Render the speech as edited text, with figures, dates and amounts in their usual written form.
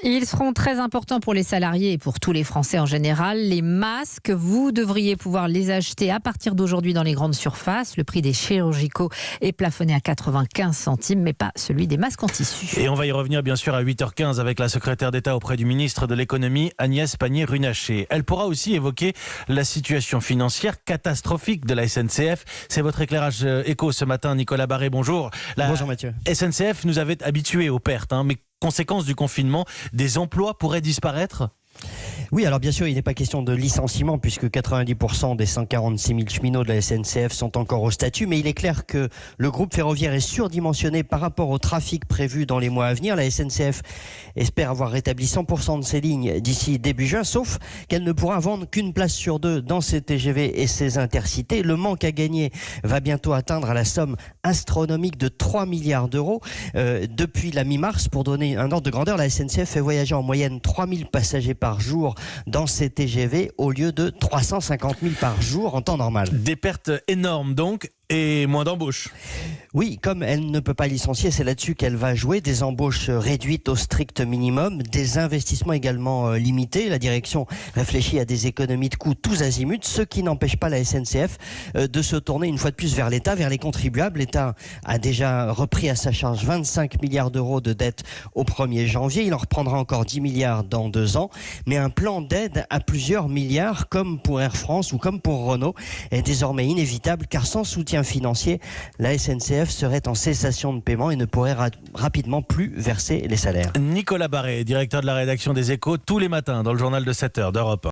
Ils seront très importants pour les salariés et pour tous les Français en général. Les masques, vous devriez pouvoir les acheter à partir d'aujourd'hui dans les grandes surfaces. Le prix des chirurgicaux est plafonné à 95 centimes, mais pas celui des masques en tissu. Et on va y revenir bien sûr à 8h15 avec la secrétaire d'État auprès du ministre de l'économie, Agnès Pannier-Runacher. Elle pourra aussi évoquer la situation financière catastrophique de la SNCF. C'est votre éclairage éco ce matin, Nicolas Barré, bonjour. Bonjour Mathieu. SNCF nous avait habitués aux pertes, mais conséquence du confinement, des emplois pourraient disparaître ? Oui, alors bien sûr, il n'est pas question de licenciement puisque 90% des 146 000 cheminots de la SNCF sont encore au statut, mais il est clair que le groupe ferroviaire est surdimensionné par rapport au trafic prévu dans les mois à venir. La SNCF espère avoir rétabli 100% de ses lignes d'ici début juin, sauf qu'elle ne pourra vendre qu'une place sur deux dans ses TGV et ses intercités. Le manque à gagner va bientôt atteindre la somme astronomique de 3 milliards d'euros. Depuis la mi-mars, pour donner un ordre de grandeur, la SNCF fait voyager en moyenne 3 000 passagers par jour dans ses TGV au lieu de 350 000 par jour en temps normal. Des pertes énormes donc et moins d'embauches. Oui, comme elle ne peut pas licencier, c'est là-dessus qu'elle va jouer. Des embauches réduites au strict minimum, des investissements également limités. La direction réfléchit à des économies de coûts tous azimuts, ce qui n'empêche pas la SNCF de se tourner une fois de plus vers l'État, vers les contribuables. L'État a déjà repris à sa charge 25 milliards d'euros de dette au 1er janvier. Il en reprendra encore 10 milliards dans 2 ans. Mais un plan d'aide à plusieurs milliards, comme pour Air France ou comme pour Renault, est désormais inévitable, car sans soutien financier, la SNCF serait en cessation de paiement et ne pourrait rapidement plus verser les salaires. Nicolas Barré, directeur de la rédaction des Échos, tous les matins dans le journal de 7h d'Europe 1.